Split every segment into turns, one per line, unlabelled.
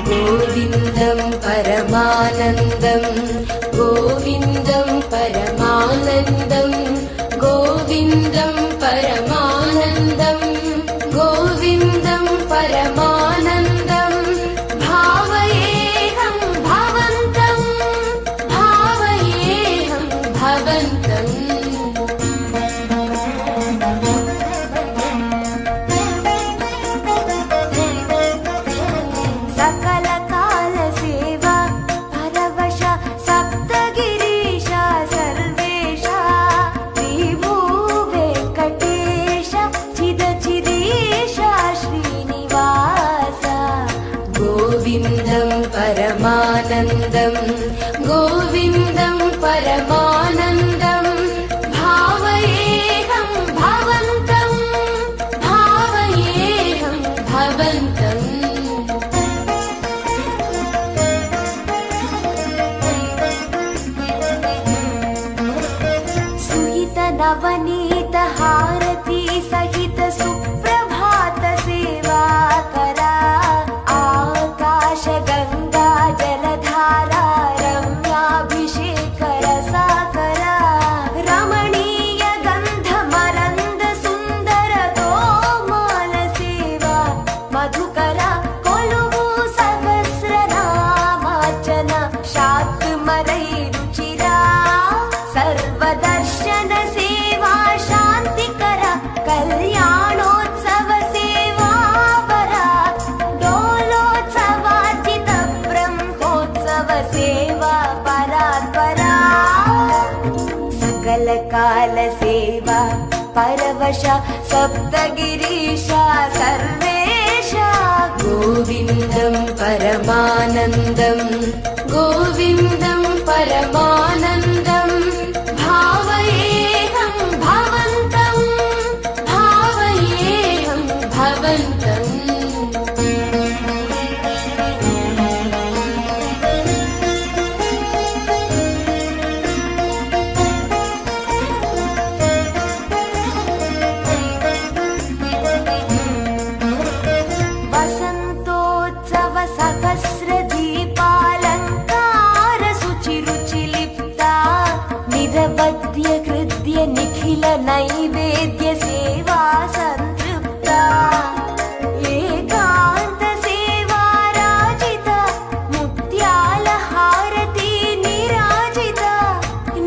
गोविन्दं परमानन्दं गोविन्दं परमानन्दं गोविन्दं परमानन्दं गोविन्दं परमानन्दं भावयेऽहं भवन्तं भावयेऽहं भवन्तम् गोविन्दं परमानन्दं गोविन्दं परमानन्दं भावयेऽहं भवन्तं भावयेऽहं भवन्तम् सुहित नवनीत हारती सहित सुप्रभात सेवा करा गंगा जलधारा रम्याभिषेक रसाकरा रमणीय गंध मरंद सुंदर तोमाल सेवा मधुकरा कोलुवु सहस्रनामार्चन शाक्मरै रुचिरा सर्वदर्शन सेवा शांतिकरा कल्याणोत्सव सेवा सेवा परात्परा सकल काल सेवा परवशा सप्तगिरीशा सर्वेशा गोविन्दं परमानन्दं गोविन्दं परमानन्दं भावयेऽहं भवन्तं भावयेऽहं भवन्तम् निरवध्य कृत्य निखिल नैवेद्य सेवा संतृप्ता एकांत सेवा राजिता मुत्याल हारती निराजिता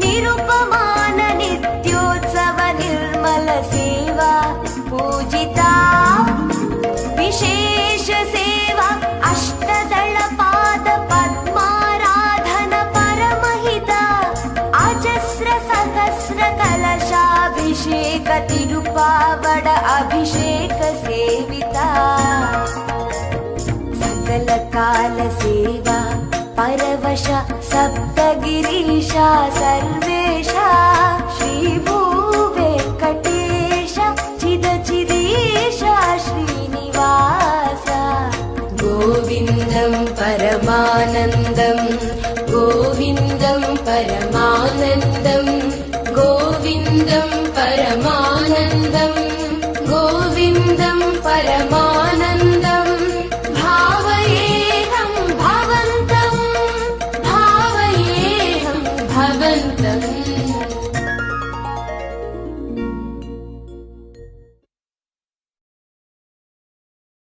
निरुपमान नित्योत्सव निर्मल सेवा पूजिता विशेष सेवा अष्टदल पाद पद्माराधन परमहिता अजस्र सहस्र कलशाभिषेक तिरुपावड अभिषेक सेविता सकल काल सेवा परवशा सप्तगिरीशा सर्वेशा श्री भूवेङ्कटेश चिदचिदीशा श्रीनिवासा गोविन्दं परमानन्दं गोविन्दं परमानन्दं गोविन्दं परमानन्दं गोविन्दं